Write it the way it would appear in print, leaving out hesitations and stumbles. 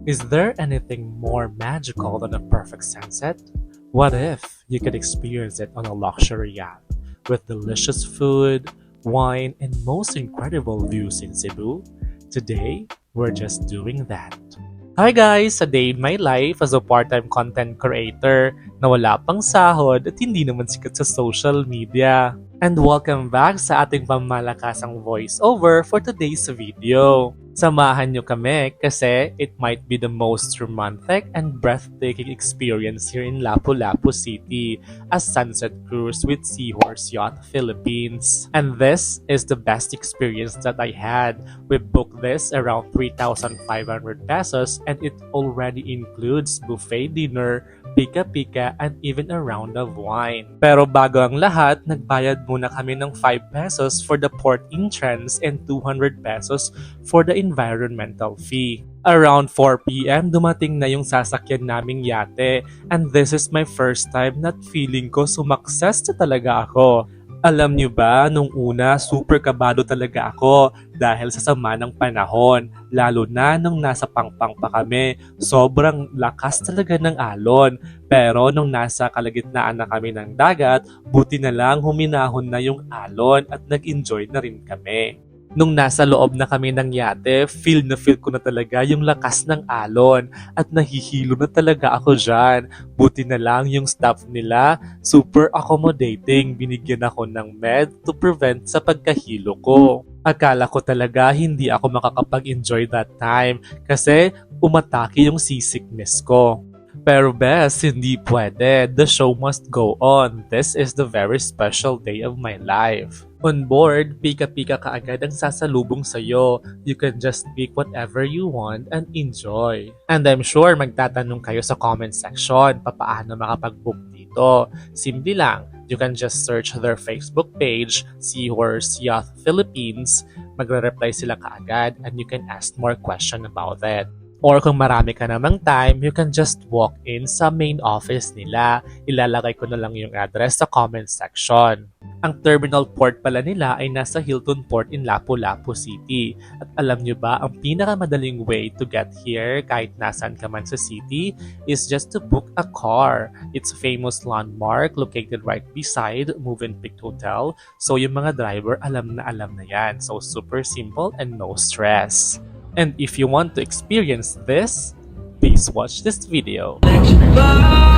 Is there anything more magical than a perfect sunset? What if you could experience it on a luxury yacht with delicious food, wine, and most incredible views in Cebu? Today, we're just doing that. Hi guys! Sa day in my life as a part-time content creator na wala pang sahod at hindi naman sikat sa social media. And welcome back sa ating pamalakasang voiceover for today's video. Samahan nyo kami kasi it might be the most romantic and breathtaking experience here in Lapu-Lapu City, a sunset cruise with Seahorse Yacht Philippines. And this is the best experience that I had. We booked this around 3,500 pesos and it already includes buffet dinner, pika-pika, and even a round of wine. Pero bago ang lahat, nagbayad muna kami ng 5 pesos for the port entrance and 200 pesos for the environmental fee. Around 4 p.m. dumating na yung sasakyan naming yate and this is my first time na feeling ko sumakses na talaga ako. Alam niyo ba, nung una, super kabado talaga ako dahil sa sama ng panahon. Lalo na nung nasa pangpang pa kami, sobrang lakas talaga ng alon. Pero nung nasa kalagitnaan na kami ng dagat, buti na lang huminahon na yung alon at nag-enjoy na rin kami. Nung nasa loob na kami ng yate, feel ko na talaga yung lakas ng alon at nahihilo na talaga ako dyan. Buti na lang yung staff nila, super accommodating, binigyan ako ng med to prevent sa pagkahilo ko. Akala ko talaga hindi ako makakapag-enjoy that time kasi umatake yung seasickness ko. Pero bes, hindi pwede. The show must go on. This is the very special day of my life. On board, pika-pika kaagad ang sasalubong sa'yo. You can just pick whatever you want and enjoy. And I'm sure magtatanong kayo sa comment section, papaano makapag-book dito? Simple lang. You can just search their Facebook page, Seahorse Yacht Philippines. Magre-reply sila kaagad and you can ask more question about it. Or kung marami ka namang time, you can just walk in sa main office nila. Ilalagay ko na lang yung address sa comment section. Ang terminal port pala nila ay nasa Hilton Port in Lapu-Lapu City. At alam nyo ba, ang pinakamadaling way to get here kahit nasan ka man sa city is just to book a car. It's a famous landmark located right beside Movenpick Hotel. So yung mga driver alam na yan. So super simple and no stress. And if you want to experience this, please watch this video. Let your body